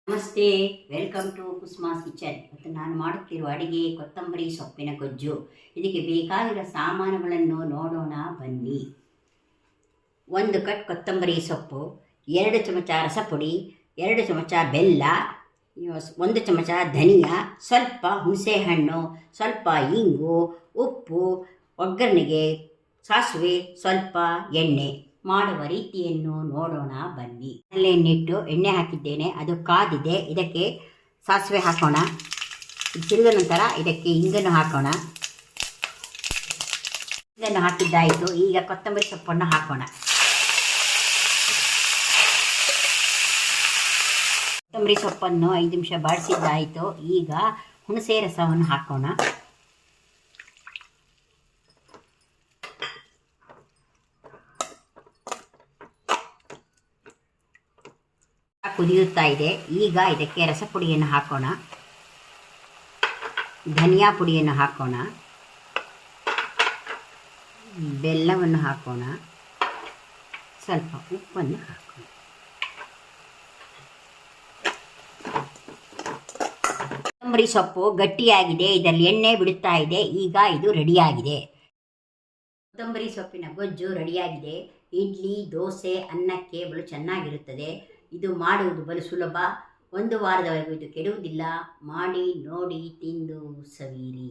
ನಮಸ್ತೆ, welcome to Kusuma's kitchen. ಮತ್ತು ನಾನು ಮಾಡುತ್ತಿರುವ ಅಡಿಗೆ ಕೊತ್ತಂಬರಿ ಸೊಪ್ಪಿನ ಗೊಜ್ಜು. ಇದಕ್ಕೆ ಬೇಕಾಗಿರೋ ಸಾಮಾನುಗಳನ್ನು ನೋಡೋಣ ಬನ್ನಿ. 1 ಕಟ್ ಕೊತ್ತಂಬರಿ ಸೊಪ್ಪು, 2 ಚಮಚ ರಸಪುಡಿ, 2 ಚಮಚ ಬೆಲ್ಲ, 1 ಚಮಚ ಧನಿಯಾ, ಸ್ವಲ್ಪ ಹುಣಸೆಹಣ್ಣು, ಸ್ವಲ್ಪ ಇಂಗು, ಉಪ್ಪು, ಒಗ್ಗರಣೆಗೆ ಸಾಸಿವೆ, ಸ್ವಲ್ಪ ಎಣ್ಣೆ. ಮಾಡುವ ರೀತಿಯನ್ನು ನೋಡೋಣ ಬನ್ನಿ. ಎಣ್ಣೆಟ್ಟು ಎಣ್ಣೆ ಹಾಕಿದ್ದೇನೆ, ಅದು ಕಾದಿದೆ. ಇದಕ್ಕೆ ಸಾಸಿವೆ ಹಾಕೋಣ. ತಿರುಗಿದ ನಂತರ ಇದಕ್ಕೆ ಇಂಗನ್ನು ಹಾಕೋಣ. ಇಂಗನ್ನು ಹಾಕಿದ್ದಾಯಿತು. ಈಗ ಕೊತ್ತಂಬರಿ ಸೊಪ್ಪನ್ನು ಹಾಕೋಣ. ಕೊತ್ತಂಬರಿ ಸೊಪ್ಪನ್ನು 5 ನಿಮಿಷ ಬಾಡಿಸಿದ್ದಾಯಿತು. ಈಗ ಹುಣಸೆ ರಸವನ್ನು ಹಾಕೋಣ. ಕುದಿಯುತ್ತಾ ಇದೆ. ಈಗ ಇದಕ್ಕೆ ರಸಪುಡಿಯನ್ನು ಹಾಕೋಣ, ಧನಿಯಾ ಪುಡಿಯನ್ನು ಹಾಕೋಣ, ಬೆಲ್ಲವನ್ನು ಹಾಕೋಣ, ಸ್ವಲ್ಪ ಉಪ್ಪನ್ನು ಹಾಕೋಣ. ಕೊತ್ತಂಬರಿ ಸೊಪ್ಪು ಗಟ್ಟಿಯಾಗಿದೆ, ಇದರಲ್ಲಿ ಎಣ್ಣೆ ಬಿಡುತ್ತಾ ಇದೆ. ಈಗ ಇದು ರೆಡಿಯಾಗಿದೆ. ಕೊತ್ತಂಬರಿ ಸೊಪ್ಪಿನ ಗೊಜ್ಜು ರೆಡಿಯಾಗಿದೆ. ಇಡ್ಲಿ, ದೋಸೆ, ಅನ್ನಕ್ಕೆ ಬಲು ಚೆನ್ನಾಗಿರುತ್ತದೆ. ಇದು ಮಾಡುವುದು ಬಲು ಸುಲಭ. 1 ವಾರದವರೆಗೂ ಇದು ಕೆಡುವುದಿಲ್ಲ. ಮಾಡಿ ನೋಡಿ, ತಿಂದು ಸವಿಯಿರಿ.